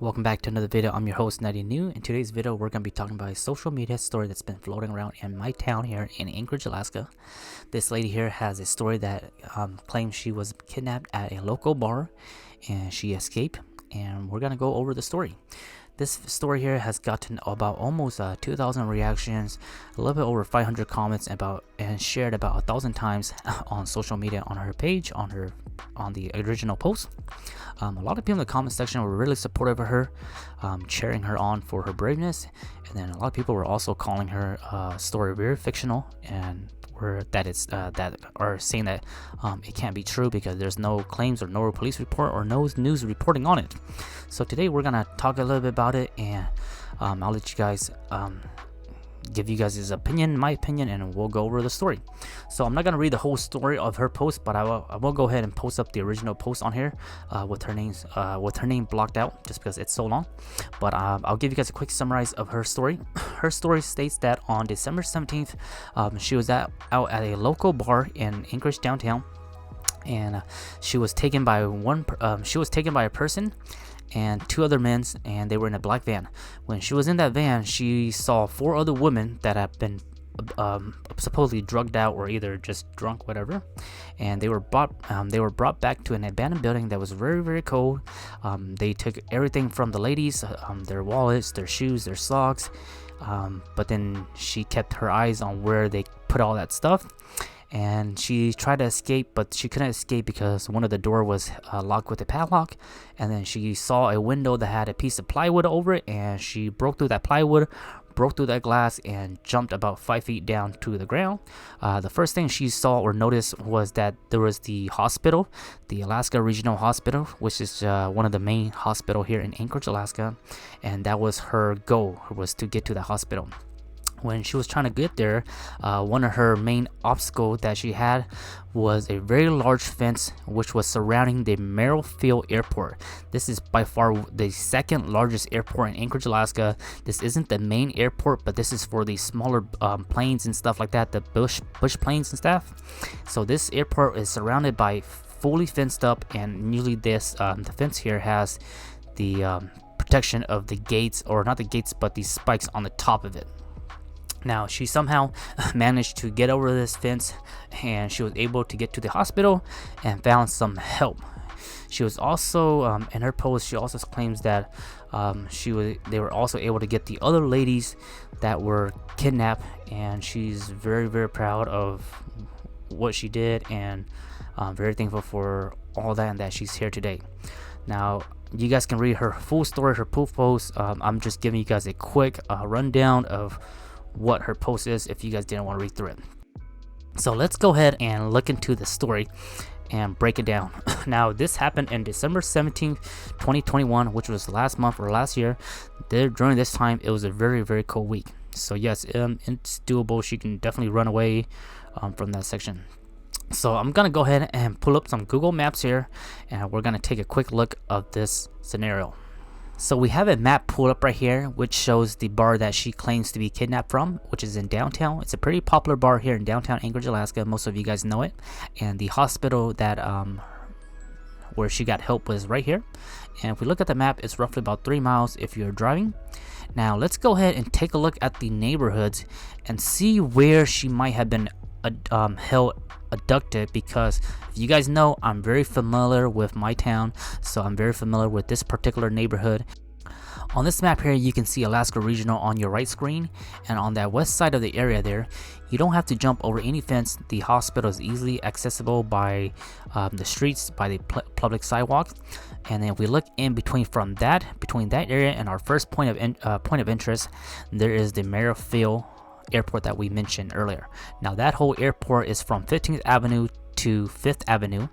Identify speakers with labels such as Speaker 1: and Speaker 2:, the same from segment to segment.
Speaker 1: Welcome back to another video. I'm your host NuttyNu. In today's video we're going to be talking about a social media story that's been floating around in my town here in Anchorage, Alaska. This lady here has a story that claims she was kidnapped at a local bar and she escaped, and we're going to go over the story. This story here has gotten about almost 2,000 reactions, a little bit over 500 comments, and shared about 1,000 times on social media, on her page, on the original post. A lot of people in the comment section were really supportive of her, cheering her on for her braveness, and then a lot of people were also calling her story very fictional, and that are saying that it can't be true because there's no claims or no police report or no news reporting on it. So today we're gonna talk a little bit about it, and I'll let you guys give you guys his opinion, my opinion, and we'll go over the story. So I'm not gonna read the whole story of her post, but I will go ahead and post up the original post on here with her name blocked out just because it's so long. But I'll give you guys a quick summarize of her story. Her story states that on December 17th, she was out at a local bar in Anchorage downtown, and she was taken by a person and two other men, and they were in a black van. When she was in that van, she saw four other women that had been supposedly drugged out or either just drunk, whatever, and they were brought back to an abandoned building that was very, very cold. They took everything from the ladies, their wallets, their shoes, their socks, but then she kept her eyes on where they put all that stuff. And she tried to escape, but she couldn't escape because one of the door was locked with a padlock. And then she saw a window that had a piece of plywood over it, and she broke through that plywood, broke through that glass, and jumped about 5 feet down to the ground. The first thing she saw or noticed was that there was the hospital, the Alaska Regional Hospital, which is one of the main hospital here in Anchorage, Alaska. And that was her goal, was to get to the hospital. When she was trying to get there, one of her main obstacles that she had was a very large fence which was surrounding the Merrifield Airport. This is by far the second largest airport in Anchorage, Alaska. This isn't the main airport, but this is for the smaller planes and stuff like that, the bush planes and stuff. So this airport is surrounded by fully fenced up, and usually the fence here has the protection of the gates, or not the gates, but the spikes on the top of it. Now, she somehow managed to get over this fence, and she was able to get to the hospital and found some help. She was also, in her post, she also claims that they were also able to get the other ladies that were kidnapped, and she's very, very proud of what she did, and very thankful for all that, and that she's here today. Now, you guys can read her full story, her full post. I'm just giving you guys a quick rundown of what her post is if you guys didn't want to read through it. So let's go ahead and look into the story and break it down. Now, this happened in December 17th, 2021, which was last month or last year. During this time, it was a very, very cold week. So yes, it's doable. She can definitely run away from that section. So I'm gonna go ahead and pull up some Google Maps here, and we're gonna take a quick look of this scenario. So we have a map pulled up right here, which shows the bar that she claims to be kidnapped from, which is in downtown. It's a pretty popular bar here in downtown Anchorage, Alaska. Most of you guys know it. And the hospital that where she got help was right here. And if we look at the map, it's roughly about 3 miles if you're driving. Now let's go ahead and take a look at the neighborhoods and see where she might have been held abducted, because if you guys know, I'm very familiar with my town, so I'm very familiar with this particular neighborhood. On this map here, you can see Alaska Regional on your right screen, and on that west side of the area there, you don't have to jump over any fence. The hospital is easily accessible by the streets, by the public sidewalk. And then if we look in between that area and our first point of interest, there is the Merrifield Airport that we mentioned earlier. Now, that whole airport is from 15th Avenue to 5th Avenue,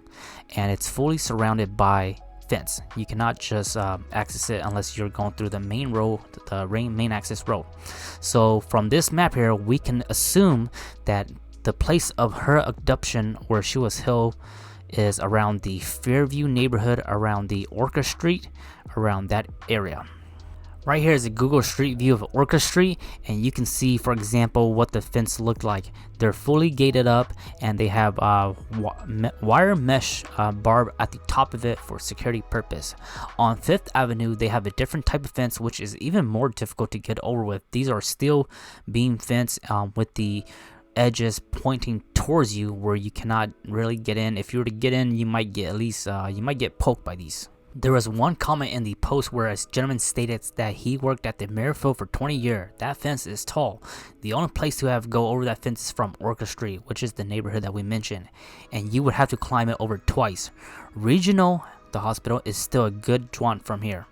Speaker 1: and it's fully surrounded by fence. You cannot just access it unless you're going through the main road, the main access road. So from this map here, we can assume that the place of her abduction, where she was held, is around the Fairview neighborhood, around the Orca Street, around that area. Right here is a Google Street View of Orchard Street, and you can see, for example, what the fence looked like. They're fully gated up, and they have wire mesh barb at the top of it for security purpose. On 5th Avenue, they have a different type of fence, which is even more difficult to get over with. These are steel beam fence with the edges pointing towards you, where you cannot really get in. If you were to get in, you might get you might get poked by these. There was one comment in the post where a gentleman stated that he worked at the Merrifield for 20 years. That fence is tall. The only place to have go over that fence is from Orchard Street, which is the neighborhood that we mentioned, and you would have to climb it over twice. Regional, the hospital, is still a good jaunt from here.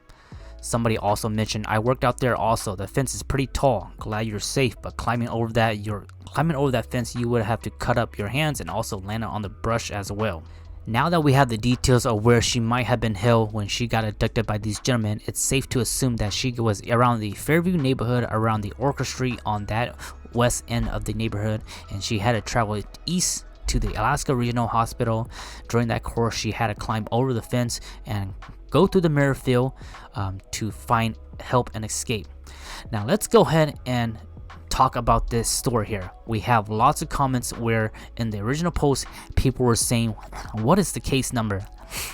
Speaker 1: Somebody also mentioned, I worked out there also. The fence is pretty tall. Glad you're safe, but climbing over that fence, you would have to cut up your hands and also land on the brush as well. Now that we have the details of where she might have been held when she got abducted by these gentlemen, it's safe to assume that she was around the Fairview neighborhood, around the Orchard Street on that west end of the neighborhood, and she had to travel east to the Alaska Regional Hospital. During that course, she had to climb over the fence and go through the Merrifield to find help and escape. Now let's go ahead and talk about this story here. We have lots of comments where in the original post people were saying, what is the case number?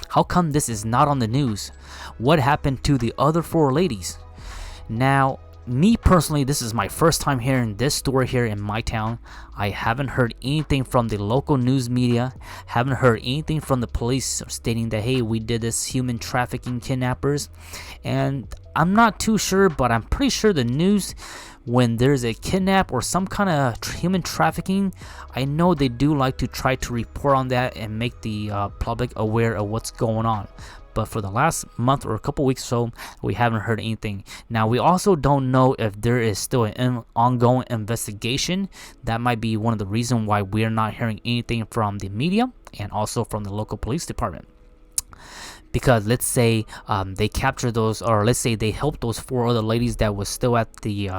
Speaker 1: How come this is not on the news? What happened to the other 4 ladies? Now, me personally, this is my first time hearing this story here in my town. I haven't heard anything from the local news media, haven't heard anything from the police stating that, hey, we did this human trafficking kidnappers. And I'm not too sure, but I'm pretty sure the news, when there's a kidnap or some kind of human trafficking, I know they do like to try to report on that and make the public aware of what's going on. But for the last month or a couple weeks or so, we haven't heard anything. Now, we also don't know if there is still an ongoing investigation. That might be one of the reasons why we're not hearing anything from the media and also from the local police department. Because let's say they capture those, or let's say they help those 4 other ladies that was still at the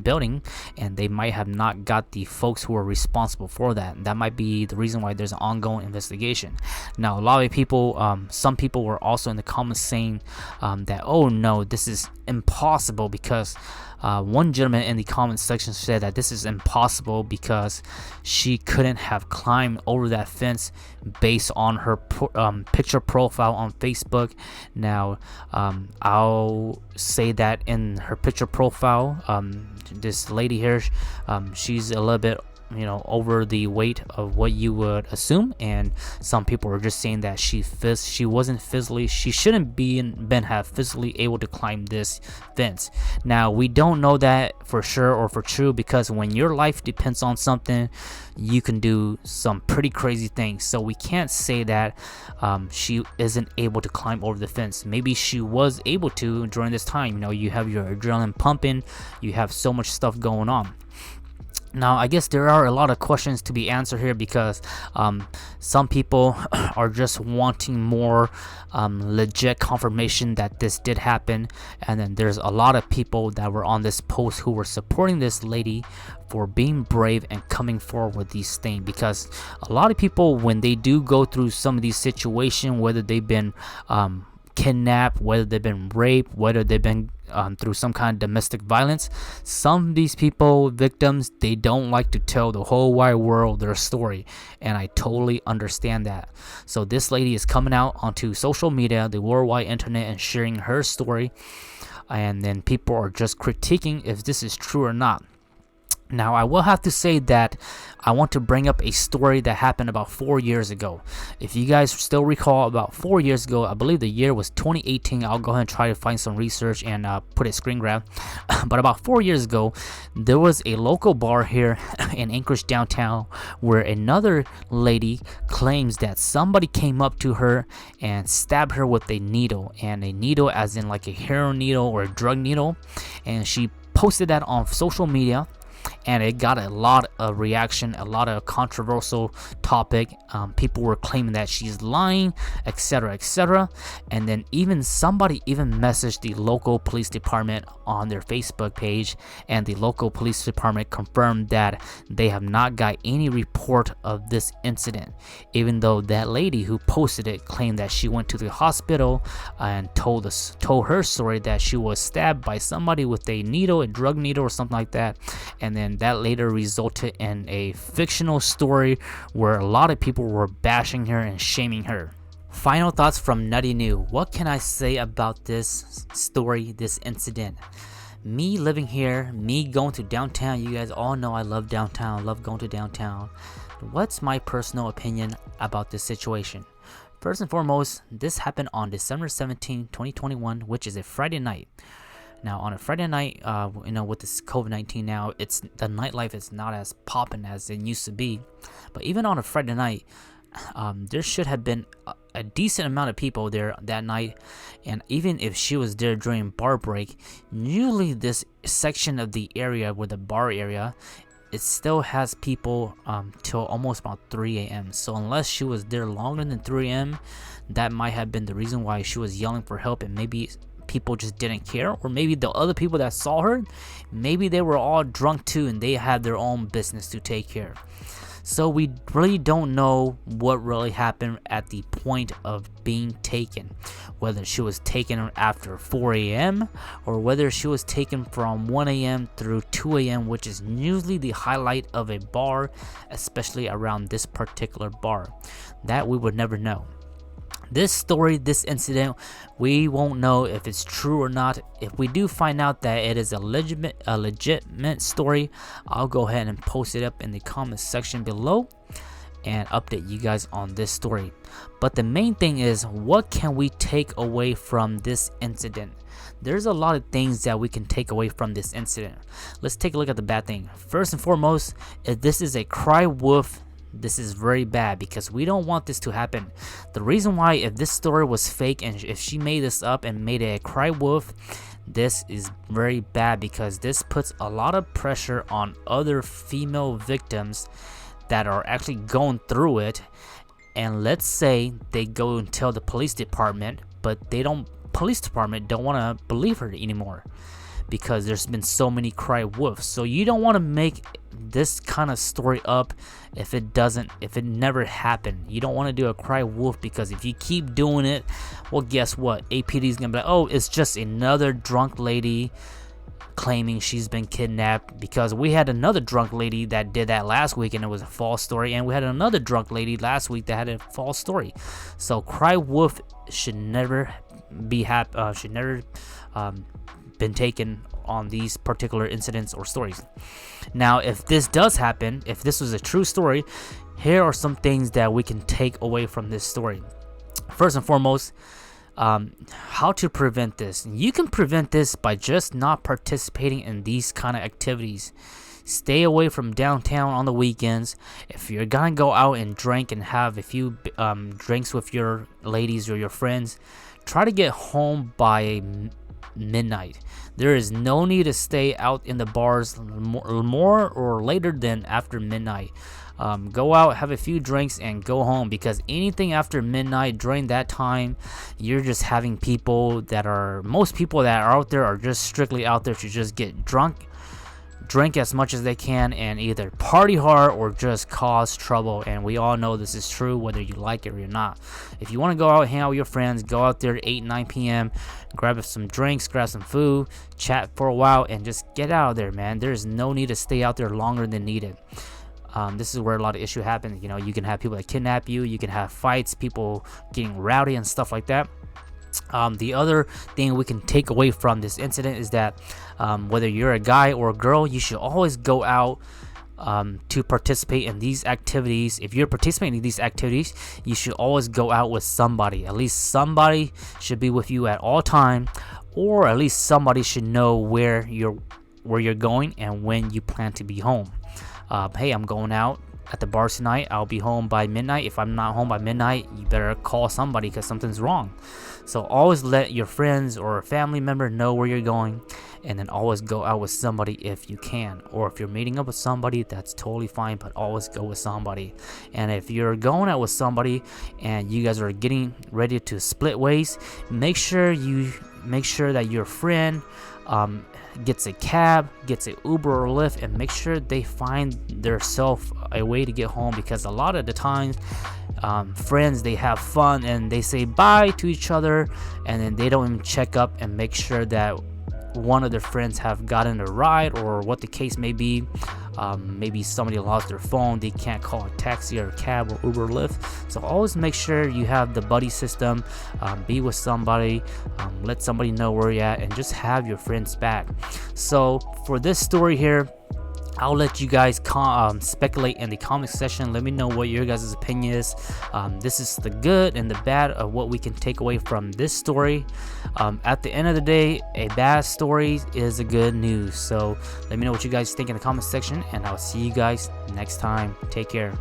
Speaker 1: building, and they might have not got the folks who are responsible for that. That might be the reason why there's an ongoing investigation. Now, a lot of people, some people were also in the comments saying that, oh no, this is impossible, because one gentleman in the comment section said that this is impossible because she couldn't have climbed over that fence based on her picture profile on Facebook. Now, I'll say that in her picture profile, this lady here, she's a little bit, over the weight of what you would assume, and some people are just saying that she shouldn't been have physically able to climb this fence. Now, we don't know that for sure or for true, because when your life depends on something, you can do some pretty crazy things. So we can't say that she isn't able to climb over the fence. Maybe she was able to during this time. You have your adrenaline pumping, you have so much stuff going on. Now, I guess there are a lot of questions to be answered here, because some people are just wanting more legit confirmation that this did happen, and then there's a lot of people that were on this post who were supporting this lady for being brave and coming forward with these things. Because a lot of people, when they do go through some of these situations, whether they've been kidnapped, whether they've been raped, whether they've been through some kind of domestic violence, some of these victims, they don't like to tell the whole wide world their story, and I totally understand that. So this lady is coming out onto social media, the worldwide internet, and sharing her story, and then people are just critiquing if this is true or not. Now, I will have to say that I want to bring up a story that happened about 4 years ago. If you guys still recall, about 4 years ago, I believe the year was 2018. I'll go ahead and try to find some research and put a screen grab. But about 4 years ago, there was a local bar here in Anchorage downtown where another lady claims that somebody came up to her and stabbed her with a needle, and a needle as in like a heroin needle or a drug needle, and she posted that on social media. and it got a lot of reaction, a lot of controversial topic. People were claiming that she's lying, etc., etc. And then somebody even messaged the local police department on their Facebook page, and the local police department confirmed that they have not got any report of this incident, even though that lady who posted it claimed that she went to the hospital and told her story that she was stabbed by somebody with a needle, a drug needle or something like that. And then that later resulted in a fictional story where a lot of people were bashing her and shaming her. Final thoughts from NuttyNu. What can I say about this story, this incident? Me living here, me going to downtown, you guys all know I love downtown, love going to downtown. What's my personal opinion about this situation? First and foremost, this happened on December 17, 2021, which is a Friday night. Now, on a Friday night, with this COVID-19 now, the nightlife is not as popping as it used to be. But even on a Friday night, there should have been a decent amount of people there that night. And even if she was there during bar break, usually this section of the area where the bar area, it still has people till almost about 3 a.m. So unless she was there longer than 3 a.m., that might have been the reason why she was yelling for help, and maybe people just didn't care, or maybe the other people that saw her, maybe they were all drunk too and they had their own business to take care. So we really don't know what really happened at the point of being taken, whether she was taken after 4 a.m. or whether she was taken from 1 a.m. through 2 a.m., which is usually the highlight of a bar, especially around this particular bar. That we would never know. This story, this incident, we won't know if it's true or not. If we do find out that it is a legitimate story, I'll go ahead and post it up in the comment section below and update you guys on this story. But the main thing is, what can we take away from this incident? There's a lot of things that we can take away from this incident. Let's take a look at the bad thing. First and foremost, if this is a cry wolf, this is very bad, because we don't want this to happen. The reason why, if this story was fake and if she made this up and made it a cry wolf, this is very bad, because this puts a lot of pressure on other female victims that are actually going through it. And let's say they go and tell the police department, but police department don't want to believe her anymore, because there's been so many cry wolves. So you don't want to make this kind of story up if it never happened. You don't want to do a cry wolf, because if you keep doing it, well, guess what? APD is gonna be like, oh, it's just another drunk lady claiming she's been kidnapped, because we had another drunk lady that did that last week and it was a false story, and we had another drunk lady last week that had a false story. So cry wolf should never be been taken on these particular incidents or stories. Now, if this does happen, if this was a true story, here are some things that we can take away from this story. First and foremost, how to prevent this. You can prevent this by just not participating in these kind of activities. Stay away from downtown on the weekends. If you're gonna go out and drink and have a few drinks with your ladies or your friends, try to get home by midnight. There is no need to stay out in the bars more or later than after midnight. Go out, have a few drinks, and go home, because anything after midnight, during that time, you're just having most people that are out there are just strictly out there to just get drunk, drink as much as they can, and either party hard or just cause trouble. And we all know this is true, whether you like it or not. If you want to go out, hang out with your friends, go out there at 8-9 p.m, grab some drinks, grab some food, chat for a while, and just get out of there, man. There's no need to stay out there longer than needed. This is where a lot of issue happens. You can have people that kidnap you, you can have fights, people getting rowdy and stuff like that. The other thing we can take away from this incident is that whether you're a guy or a girl, you should always go out to participate in these activities. If you're participating in these activities, you should always go out with somebody. At least somebody should be with you at all time, or at least somebody should know where you're going and when you plan to be home. Hey, I'm going out at the bar tonight. I'll be home by midnight. If I'm not home by midnight, you better call somebody because something's wrong. So always let your friends or a family member know where you're going, and then always go out with somebody if you can. Or if you're meeting up with somebody, that's totally fine, but always go with somebody. And if you're going out with somebody and you guys are getting ready to split ways, make sure that your friend gets a cab, gets an Uber or Lyft, and make sure they find themselves a way to get home, because a lot of the times friends, they have fun and they say bye to each other, and then they don't even check up and make sure that one of their friends have gotten a ride, or what the case may be. Maybe somebody lost their phone, they can't call a taxi or a cab or Uber or Lyft. So always make sure you have the buddy system. Be with somebody, let somebody know where you're at, and just have your friends back. So for this story here, I'll let you guys speculate in the comment section. Let me know what your guys' opinion is. This is the good and the bad of what we can take away from this story. At the end of the day, a bad story is a good news. So let me know what you guys think in the comment section, and I'll see you guys next time. Take care.